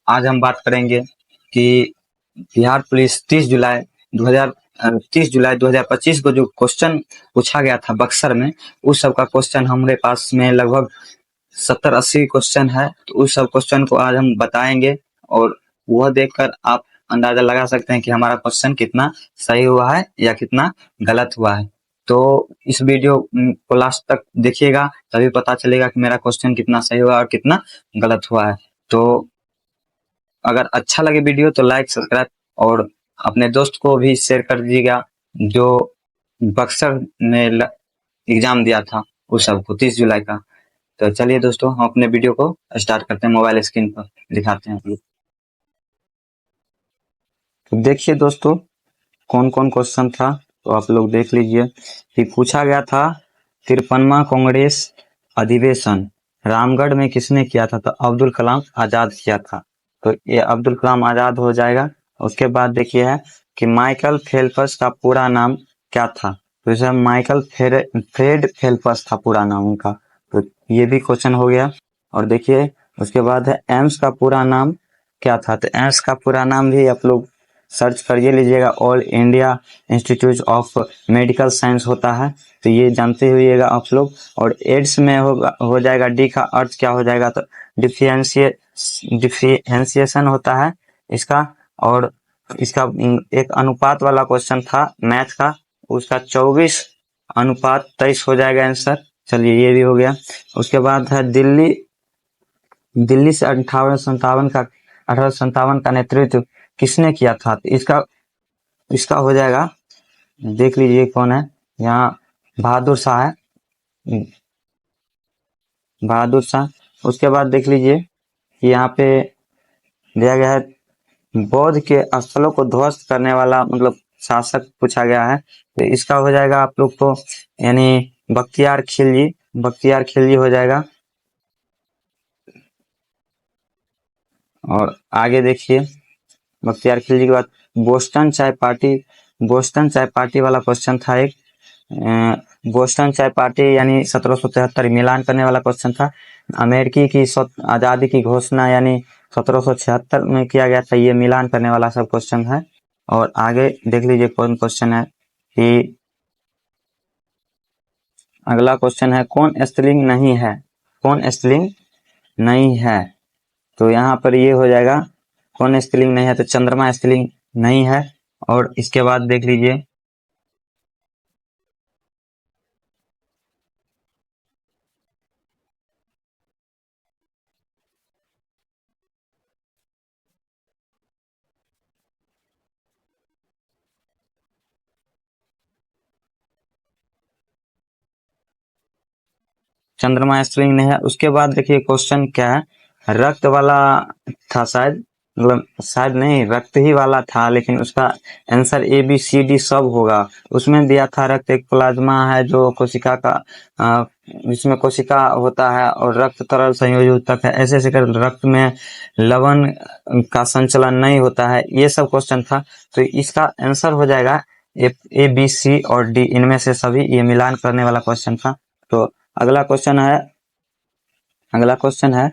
आज हम बात करेंगे कि बिहार पुलिस 30 जुलाई 2025 को जो क्वेश्चन पूछा गया था बक्सर में, उस सब का क्वेश्चन हमारे पास में लगभग 70-80 क्वेश्चन है। तो उस सब क्वेश्चन को आज हम बताएंगे और वह देखकर आप अंदाजा लगा सकते हैं कि हमारा क्वेश्चन कितना सही हुआ है या कितना गलत हुआ है। तो इस वीडियो को लास्ट तक देखिएगा, तभी पता चलेगा कि मेरा क्वेश्चन कितना सही हुआ और कितना गलत हुआ है। तो अगर अच्छा लगे वीडियो तो लाइक, सब्सक्राइब और अपने दोस्त को भी शेयर कर दीजिएगा जो बक्सर में एग्जाम दिया था उस सबको 30 जुलाई का। तो चलिए दोस्तों, हम अपने वीडियो को स्टार्ट करते हैं। मोबाइल स्क्रीन पर दिखाते हैं आप लोग। तो देखिए दोस्तों, कौन कौन क्वेश्चन था तो आप लोग देख लीजिए कि पूछा गया था 53वां कांग्रेस अधिवेशन रामगढ़ में किसने किया था? तो अब्दुल कलाम आजाद किया था। तो ये अब्दुल कलाम आजाद हो जाएगा। उसके बाद देखिए है कि माइकल फेल्प्स का पूरा नाम क्या था? तो इसे माइकल फ्रेड फेल्प्स था पूरा नाम उनका। तो ये भी क्वेश्चन हो गया। और देखिए उसके बाद है एम्स का पूरा नाम क्या था? तो एम्स का पूरा नाम भी आप लोग सर्च करिए लीजिएगा, all India institute of medical science होता है। तो ये जानते हुएगा आप लोग। और एड्स में हो जाएगा डी का अर्थ क्या हो जाएगा? तो डिफरेंशिएशन होता है इसका। और इसका एक अनुपात वाला क्वेश्चन था मैथ का, उसका 24:23 हो जाएगा आंसर। चलिए ये भी हो गया। उसके बाद है दिल्ली से 1857 का नेतृत्व किसने किया था? तो इसका हो जाएगा, देख लीजिए कौन है यहाँ, बहादुर शाह है, बहादुर शाह। उसके बाद देख लीजिए कि यहाँ पे दिया गया है बौद्ध के स्थलों को ध्वस्त करने वाला मतलब शासक पूछा गया है। तो इसका हो जाएगा आप लोग को यानी बख्तियार खिलजी हो जाएगा। और आगे देखिए बख्तियार खिलजी के बाद बोस्टन चाय पार्टी वाला क्वेश्चन था एक। बोस्टन चाय पार्टी यानी 1773 मिलान करने वाला क्वेश्चन था। अमेरिकी की आजादी की घोषणा यानी 1776 में किया गया था, ये मिलान करने वाला सब क्वेश्चन है। और आगे देख लीजिए कौन क्वेश्चन है कि अगला क्वेश्चन है कौन स्त्रीलिंग नहीं है? कौन स्त्रीलिंग नहीं है? तो यहाँ पर ये हो जाएगा कौन स्त्रीलिंग नहीं है? तो चंद्रमा स्त्रीलिंग नहीं है। और इसके बाद देख लीजिए चंद्रमा स्त्रीलिंग नहीं है। उसके बाद देखिए क्वेश्चन क्या है, रक्त वाला था शायद, मतलब शायद नहीं, रक्त ही वाला था, लेकिन उसका answer A B C D सब होगा। उसमें दिया था रक्त एक प्लाज्मा है जो कोशिका का जिसमें कोशिका होता है और रक्त तरल संयोजी ऊतक है। ऐसे ऐसे कर रक्त में लवण का संचलन नहीं होता है। ये सब क्वेश्चन था। तो इसका आंसर हो जाएगा ए बी सी और डी, इनमें से सभी, ये मिलान करने वाला क्वेश्चन था। तो अगला क्वेश्चन है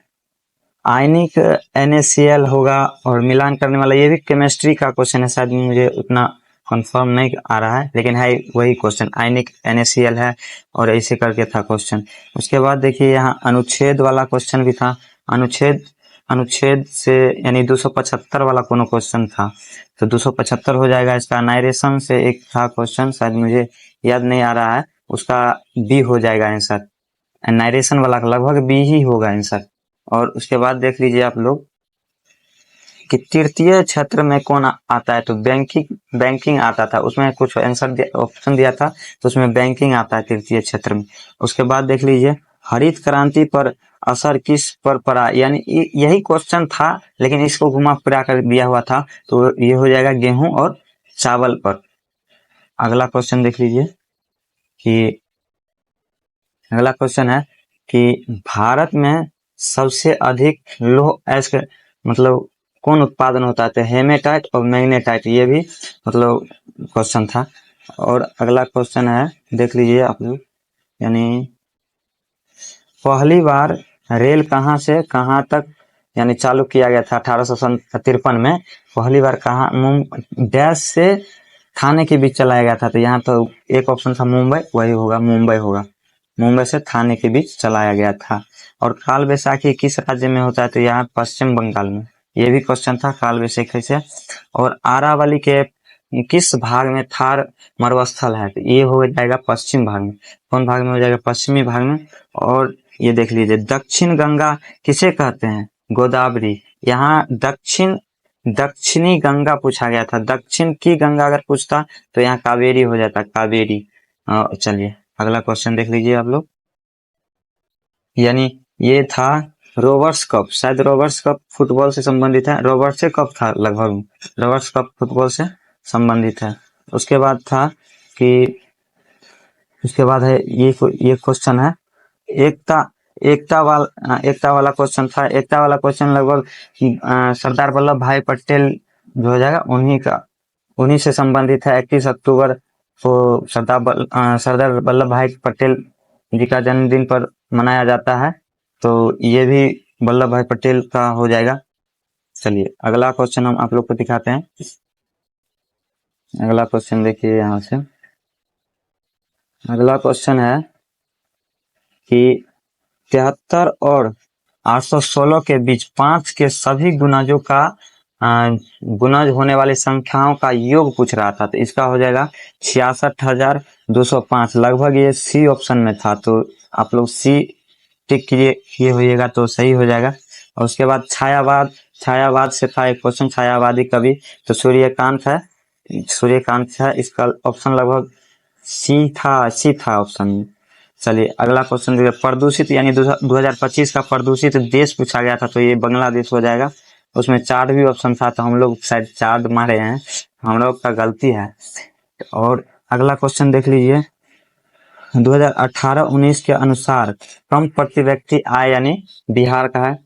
आयनिक NaCl होगा और मिलान करने वाला, ये भी केमिस्ट्री का क्वेश्चन है शायद, मुझे उतना कंफर्म नहीं आ रहा है, लेकिन है वही क्वेश्चन, आयनिक NaCl है और ऐसे करके था क्वेश्चन। उसके बाद देखिए यहाँ अनुच्छेद वाला क्वेश्चन भी था। अनुच्छेद से यानी 275 वाला कोनो क्वेश्चन था। तो 275 हो जाएगा इसका। नाइरेशन से एक था क्वेश्चन, शायद मुझे याद नहीं आ रहा है, उसका बी हो जाएगा आंसर। नाइरेशन वाला लगभग बी ही होगा आंसर। और उसके बाद देख लीजिए आप लोग कि तृतीय क्षेत्र में कौन आता है? तो बैंकिंग आता था, उसमें कुछ आंसर ऑप्शन दिया था, तो उसमें बैंकिंग आता है तृतीय क्षेत्र में। उसके बाद देख लीजिए हरित क्रांति पर असर किस पर पड़ा? यानी यही क्वेश्चन था लेकिन इसको घुमा फिरा कर दिया हुआ था। तो ये हो जाएगा गेहूं और चावल पर। अगला क्वेश्चन देख लीजिए कि अगला क्वेश्चन है कि भारत में सबसे अधिक लौह अयस्क मतलब कौन उत्पादन होता है? तो हेमेटाइट और मैग्नेटाइट, ये भी मतलब क्वेश्चन था। और अगला क्वेश्चन है, देख लीजिए आप लोग, यानी पहली बार रेल कहां से कहां तक यानी चालू किया गया था 1853 में। पहली बार कहाँ डैश से थाने के बीच चलाया गया था, तो यहाँ तो एक ऑप्शन था मुंबई, वही होगा, मुंबई होगा। मुंबई से थाने के बीच चलाया गया था। और काल वैसाखी किस राज्य में होता है, तो यहाँ पश्चिम बंगाल में। ये भी क्वेश्चन था काल वैसाखी से। और आरावली के किस भाग में थार मरुस्थल है, तो ये हो जाएगा पश्चिम भाग में। कौन भाग में हो जाएगा, पश्चिमी भाग में। और ये देख लीजिए, दक्षिण गंगा किसे कहते हैं, गोदावरी। यहाँ दक्षिणी गंगा पूछा गया था, दक्षिण की गंगा अगर पूछता तो यहाँ कावेरी हो जाता, कावेरी। चलिए अगला क्वेश्चन देख लीजिए आप लोग। यानी ये था रोवर्स कप, शायद रोवर्स कप फुटबॉल से संबंधित है, रोवर्स कप था लगभग, रोवर्स कप फुटबॉल से संबंधित है। उसके बाद था कि उसके बाद है ये क्वेश्चन है एकता वाला क्वेश्चन था। एकता वाला क्वेश्चन लगभग सरदार वल्लभ भाई पटेल जो हो जाएगा उन्हीं से संबंधित है। 31 अक्टूबर को सरदार वल्लभ भाई पटेल जी का जन्मदिन पर मनाया जाता है, तो ये भी वल्लभ भाई पटेल का हो जाएगा। चलिए अगला क्वेश्चन हम आप लोग को दिखाते हैं। अगला क्वेश्चन देखिए यहाँ से। अगला क्वेश्चन है कि 73 और 816 के बीच 5 के सभी गुणजों का गुणज होने वाली संख्याओं का योग पूछ रहा था, तो इसका हो जाएगा 66,205। लगभग ये सी ऑप्शन में था, तो आप लोग सी टिक किए होइएगा तो सही हो जाएगा। और उसके बाद छायावाद से था एक क्वेश्चन, छायावादी कवि, तो सूर्यकांत है, इसका ऑप्शन लगभग सी था ऑप्शन में। चलिए अगला क्वेश्चन देखिए, प्रदूषित यानी 2025 का प्रदूषित देश पूछा गया था, तो ये बांग्लादेश हो जाएगा। उसमें चार्ट भी ऑप्शन था, तो हम लोग शायद चार्ट मारे हैं, हम लोग का गलती है। और अगला क्वेश्चन देख लीजिए, 2018-19 के अनुसार कम प्रति व्यक्ति आय यानी बिहार का है।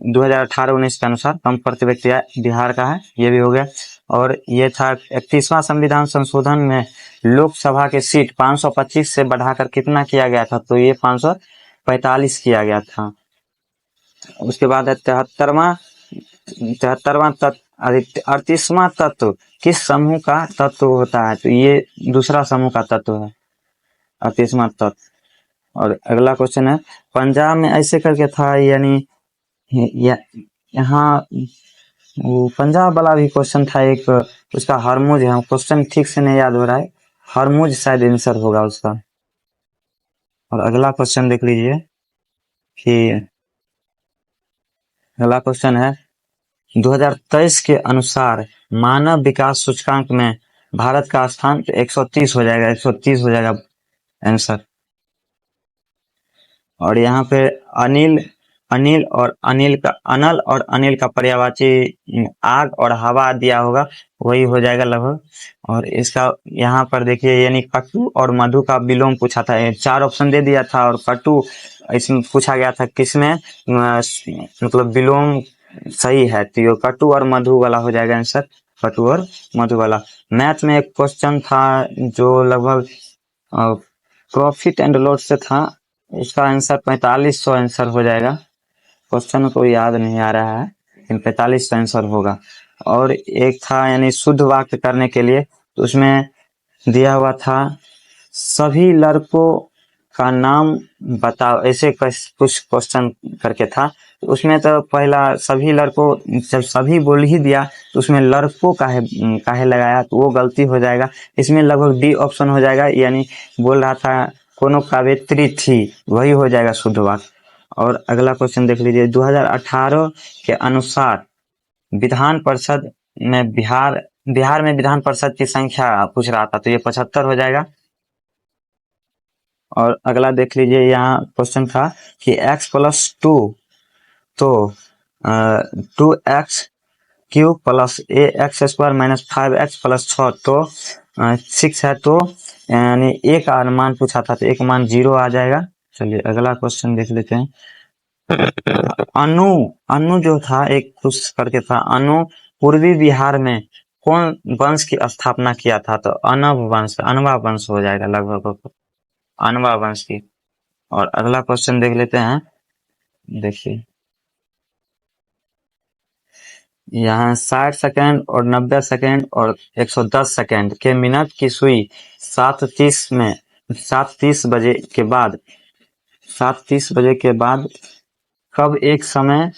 2018-19 के अनुसार कम प्रति व्यक्ति आय बिहार का है, ये भी हो गया। और ये था 31वां संविधान संशोधन में लोकसभा के सीट 525 से बढ़ाकर कितना किया गया था, तो ये 545 किया गया था। उसके बाद है 38वां तत्व किस समूह का तत्व होता है, तो ये दूसरा समूह का तत्व है, 38वां तत्व। और अगला क्वेश्चन है, पंजाब में ऐसे करके था, यानी यहाँ वो पंजाब वाला भी क्वेश्चन था एक, उसका हरमुज है, क्वेश्चन ठीक से नहीं याद हो रहा है, हरमुज शायद आंसर होगा उसका। और अगला क्वेश्चन देख लीजिए कि अगला क्वेश्चन है 2023 के अनुसार मानव विकास सूचकांक में भारत का स्थान 130 हो जाएगा, 130 हो जाएगा आंसर। और यहाँ पे अनल और अनिल का पर्यायवाची आग और हवा दिया होगा, वही हो जाएगा लगभग। और इसका यहाँ पर देखिए, यानी कटु और मधु का विलोम पूछा था, 4 ऑप्शन दे दिया था, और कटु इसमें पूछा गया था किसमें, मतलब विलोम सही है, तो ये कटु और मधु वाला हो जाएगा आंसर, कटु और मधु वाला। मैथ में एक क्वेश्चन था जो लगभग प्रॉफिट एंड लॉस से था, इसका आंसर 4500 आंसर हो जाएगा। क्वेश्चन को याद नहीं आ रहा है, लेकिन 4500 आंसर होगा। और एक था यानी शुद्ध वाक्य करने के लिए, तो उसमें दिया हुआ था सभी लड़कों का नाम बताओ, ऐसे कुछ क्वेश्चन करके था। तो उसमें तो पहला सभी लड़कों, जब सभी बोल ही दिया तो उसमें लड़कों काहे लगाया, तो वो गलती हो जाएगा। इसमें लगभग डी ऑप्शन हो जाएगा, यानी बोल रहा था कोनो कावेत्री थी, वही हो जाएगा शुद्ध वाक्य। और अगला क्वेश्चन देख लीजिए, 2018 के अनुसार विधान परिषद में बिहार में विधान परिषद की संख्या पूछ रहा था, तो ये 75 हो जाएगा। और अगला देख लीजिए, यहाँ क्वेश्चन था कि x+2 तो 2x cube plus ax² - 5x + 6 तो 6 है, तो यानी a का अनुमान पूछा था, तो a का मान 0 आ जाएगा। चलिए अगला क्वेश्चन देख लेते हैं। अनु जो था एक कुछ करके था, अनु पूर्वी बिहार में कौन वंश की स्थापना किया था, तो अनवा वंश हो जाएगा लगभग, अनवा वंश की। और अगला क्वेश्चन देख लेते हैं, देखिए यहाँ 60 सेकेंड और 90 सेकेंड और 110 सेकेंड के मिनट की सुई 7:30 बजे के बाद 7:30 बजे के बाद कब एक समय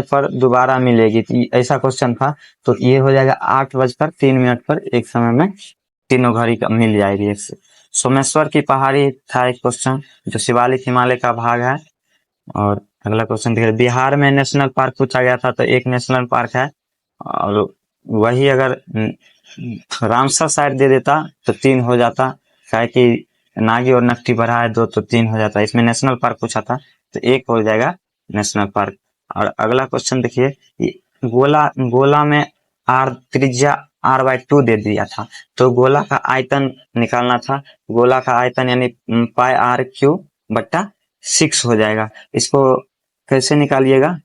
पर दोबारा मिलेगी। तो ऐसा क्वेश्चन था, तो ये हो जाएगा 8:03 पर एक समय में तीनों घड़ी का मिल जाएगी एक से। सोमेश्वर की पहाड़ी था एक क्वेश्चन जो शिवालिक हिमालय का भाग है। और अगला क्वेश्चन देखिए, बिहार में नेशनल पार्क पूछा गया था, तो एक नेशनल पार्क है। और वही अगर रामसर साइड दे देता तो 3 हो जाता, क्या कि नागी और नकटी बढ़ा है 2, तो 3 हो जाता। इसमें नेशनल पार्क पूछा था, तो एक हो जाएगा नेशनल पार्क। और अगला क्वेश्चन देखिए, गोला में त्रिज्या r/2 दे दिया था, तो गोला का आयतन निकालना था। गोला का आयतन यानी πr³/6 हो जाएगा। इसको कैसे निकालिएगा,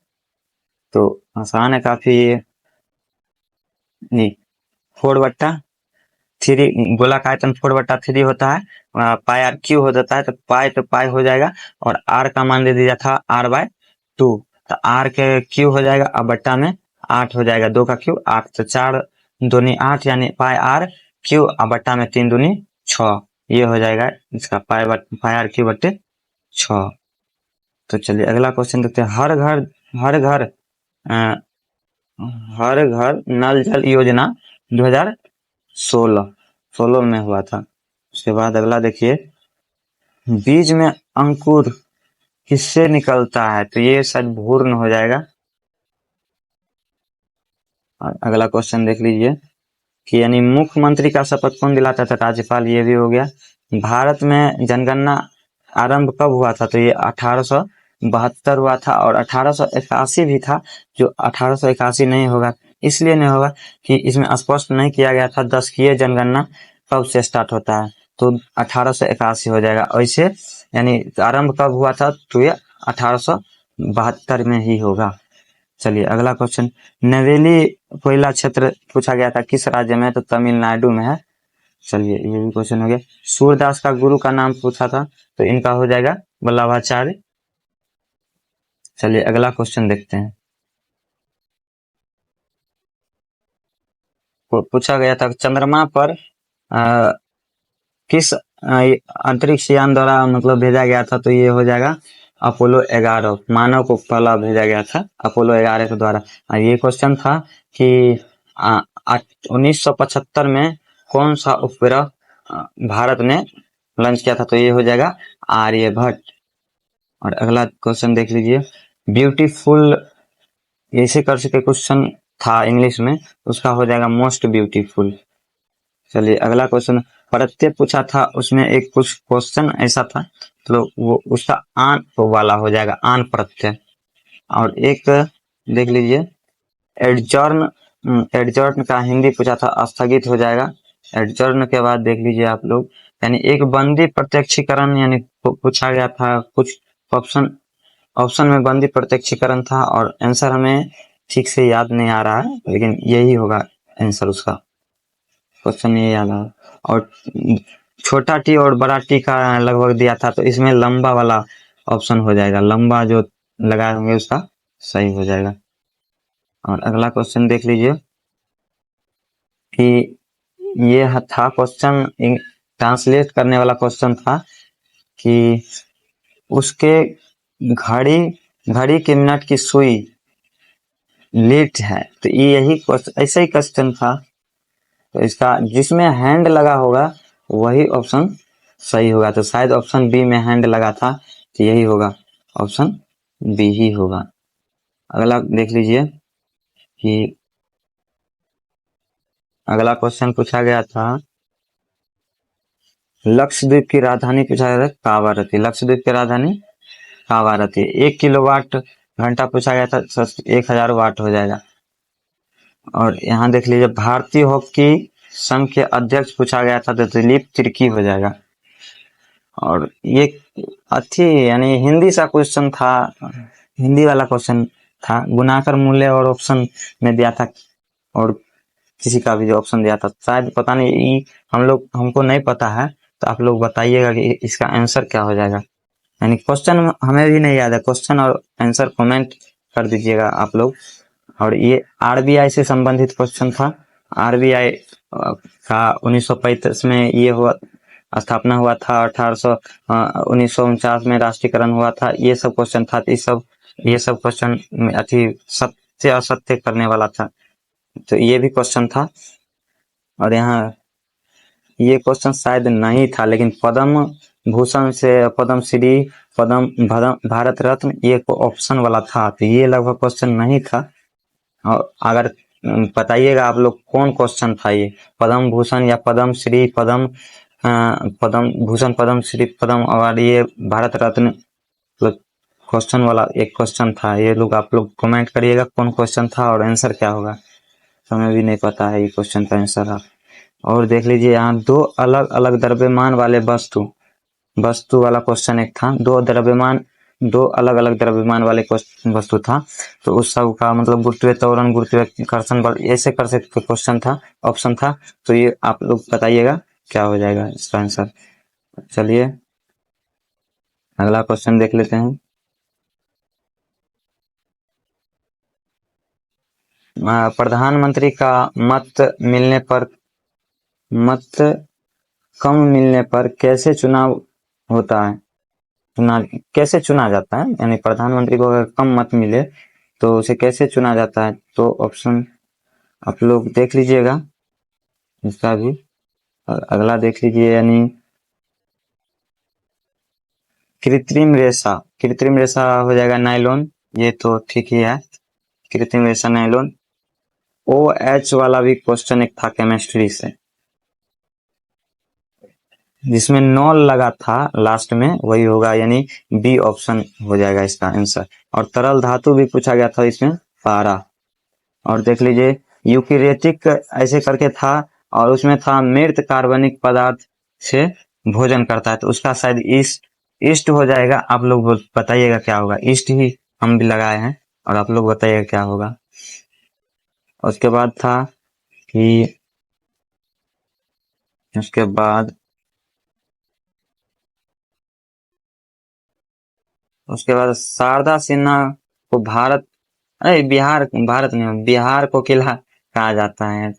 तो आसान है काफी। ये 4/3, गोला का आयतन 4/3 होता है, πr³ हो जाता है, तो पाई हो जाएगा। और r का मान दे दिया था r/2, तो r के क्यू हो जाएगा, अब बट्टा में 8 हो जाएगा, 2 का क्यू 8, तो 4 दूनी 8 यानी πr³, अब बट्टा में 3 दूनी 6, ये हो जाएगा इसका πr³/6। तो चलिए अगला क्वेश्चन देखते हैं, हर घर नल जल योजना 2016 में हुआ था। उसके बाद अगला देखिए, बीज में अंकुर किससे निकलता है, तो ये शायद भ्रूण हो जाएगा। और अगला क्वेश्चन देख लीजिए कि यानी मुख्यमंत्री का शपथ कौन दिलाता था, राज्यपाल, ये भी हो गया। भारत में जनगणना आरंभ कब हुआ था, तो ये 1872 हुआ था। और 1881 भी था, जो 1881 नहीं होगा, इसलिए नहीं होगा कि इसमें स्पष्ट नहीं किया गया था दशकीय जनगणना कब से स्टार्ट होता है, तो 1881 हो जाएगा। ऐसे यानी आरंभ कब हुआ था, तो ये 1872 में ही होगा। चलिए अगला क्वेश्चन, नवेली कोयला क्षेत्र पूछा गया था, किस राज्य में, तो तमिलनाडु में है। चलिए ये भी क्वेश्चन हो गया। सूरदास का गुरु का नाम पूछा था, तो इनका हो जाएगा वल्लभाचार्य। चलिए अगला क्वेश्चन देखते हैं, पूछा गया था चंद्रमा पर किस अंतरिक्ष यान द्वारा मतलब भेजा गया था, तो ये हो जाएगा अपोलो 11, मानव को पहला भेजा गया था अपोलो 11 के द्वारा। ये क्वेश्चन था कि 1975 में कौन सा उपग्रह भारत ने लॉन्च किया था, तो ये हो जाएगा आर्यभट्ट। और अगला क्वेश्चन देख लीजिए, ब्यूटीफुल ऐसे कर सके क्वेश्चन था इंग्लिश में, उसका हो जाएगा मोस्ट ब्यूटीफुल। चलिए अगला क्वेश्चन, प्रत्यय पूछा था, उसमें एक कुछ क्वेश्चन ऐसा था, तो वो उसका आन वाला हो जाएगा, आन प्रत्यय। और एक देख लीजिए, एडजॉर्न का हिंदी पूछा था, स्थगित हो जाएगा। एडजॉर्न के बाद देख लीजिए आप लोग, यानी एक बंदी प्रत्यक्षीकरण यानी पूछा गया था, कुछ ऑप्शन में बंदी प्रत्यक्षीकरण था, और आंसर हमें ठीक से याद नहीं आ रहा है, लेकिन यही होगा आंसर उसका, क्वेश्चन ये याद आ। और छोटा टी और बड़ा टी का लगभग दिया था, तो इसमें लंबा वाला ऑप्शन हो जाएगा, लंबा जो लगाए होंगे उसका सही हो जाएगा। और अगला क्वेश्चन देख लीजिए कि ये था क्वेश्चन ट्रांसलेट करने वाला क्वेश्चन था कि उसके घड़ी के मिनट की सुई लेट है, तो ये यही ऐसा ही क्वेश्चन था, तो इसका जिसमें हैंड लगा होगा वही ऑप्शन सही होगा, तो शायद ऑप्शन बी में हैंड लगा था, तो यही होगा, ऑप्शन बी ही होगा। अगला देख लीजिए कि अगला क्वेश्चन पूछा गया था, लक्षद्वीप की राजधानी पूछा गया था कावारती, लक्षद्वीप की राजधानी कावारती। 1 किलोवाट घंटा पूछा गया था, 1000 वाट हो जाएगा। और यहाँ देख लीजिए, भारतीय हॉकी संघ के अध्यक्ष पूछा गया था, तो दिलीप तिर्की हो जाएगा। और ये यानी हिंदी सा क्वेश्चन था, हिंदी वाला क्वेश्चन था, गुणाकर मूल्य और ऑप्शन में दिया था, और किसी का भी जो ऑप्शन दिया था शायद पता नहीं, हमको नहीं पता है, तो आप लोग बताइएगा कि इसका आंसर क्या हो जाएगा। यानी क्वेश्चन हमें भी नहीं याद है, क्वेश्चन और आंसर कमेंट कर दीजिएगा आप लोग। और ये आरबीआई से संबंधित क्वेश्चन था। आरबीआई का 1935 में ये हुआ, स्थापना हुआ था। 1949 में राष्ट्रीयकरण हुआ था। ये सब क्वेश्चन था। ये सब क्वेश्चन सत्य असत्य करने वाला था, तो ये भी क्वेश्चन था। और यहाँ ये क्वेश्चन शायद नहीं था, लेकिन पद्म भूषण से पद्म श्री, भारत रत्न, ये ऑप्शन वाला था, तो ये लगभग क्वेश्चन नहीं था। और अगर बताइएगा आप लोग कौन क्वेश्चन था ये, पद्म भूषण या पद्म श्री, पद्म भूषण, पद्म श्री, पद्म अवार्ड, ये भारत रत्न क्वेश्चन वाला एक क्वेश्चन था। ये लोग आप लोग कमेंट करिएगा कौन क्वेश्चन था और आंसर क्या होगा। हमें भी नहीं पता है ये क्वेश्चन का आंसर। और देख लीजिए यहाँ दो अलग अलग द्रव्यमान वाले वस्तु वाला क्वेश्चन एक था। दो अलग अलग द्रव्यमान वाले वस्तु था, तो उस सब का मतलब गुरुत्वीय त्वरण, गुरुत्वाकर्षण बल, ऐसे कर सकते क्वेश्चन था, ऑप्शन था। तो ये आप लोग बताइएगा क्या हो जाएगा इसका आंसर। चलिए अगला क्वेश्चन देख लेते हैं। प्रधानमंत्री का मत कम मिलने पर कैसे चुनाव होता है, कैसे चुना जाता है, यानी प्रधानमंत्री को अगर कम मत मिले तो उसे कैसे चुना जाता है। तो ऑप्शन आप लोग देख लीजिएगा इसका भी। और अगला देख लीजिए, यानी कृत्रिम रेशा हो जाएगा नायलॉन, ये तो ठीक ही है, कृत्रिम रेशा नायलॉन। OH वाला भी क्वेश्चन एक था केमिस्ट्री से, जिसमें नॉल लगा था लास्ट में, वही होगा, यानी बी ऑप्शन हो जाएगा इसका आंसर। और तरल धातु भी पूछा गया था इसमें, पारा। और देख लीजिए यूकेरियोटिक ऐसे करके था, और उसमें था मृत कार्बनिक पदार्थ से भोजन करता है, तो उसका शायद ईस्ट हो जाएगा। आप लोग बताइएगा क्या होगा। ईस्ट ही हम भी लगाए हैं, और आप लोग बताइएगा क्या होगा। उसके बाद था कि उसके बाद शारदा सिन्हा को भारत नहीं, बिहार को किला कहा जाता है,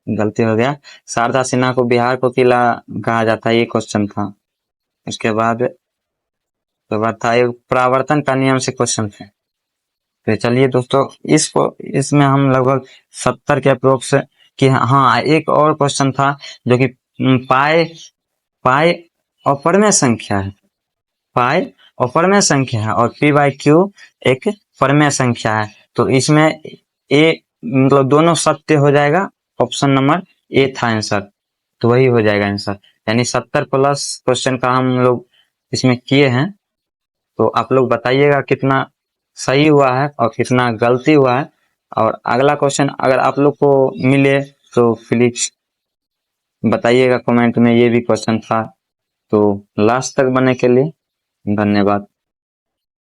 गलती हो गया। शारदा सिन्हा को बिहार को किला कहा जाता है, ये क्वेश्चन था। उसके बाद था एक परावर्तन का नियम से क्वेश्चन थे। तो चलिए दोस्तों, इसमें हम लगभग 70 के अप्रोक्स कि हाँ, एक और क्वेश्चन था जो कि पाई अपरमेय संख्या है, पाई अपरमेय संख्या है, और P/Q एक परमेय संख्या है। तो इसमें ए मतलब दोनों सत्य हो जाएगा, ऑप्शन नंबर ए था आंसर, तो वही हो जाएगा आंसर। यानी 70 प्लस क्वेश्चन का हम लोग इसमें किए हैं। तो आप लोग बताइएगा कितना सही हुआ है और कितना गलती हुआ है। और अगला क्वेश्चन अगर आप लोग को मिले तो प्लीज बताइएगा कमेंट में, ये भी क्वेश्चन था। तो लास्ट तक बनने के लिए धन्यवाद।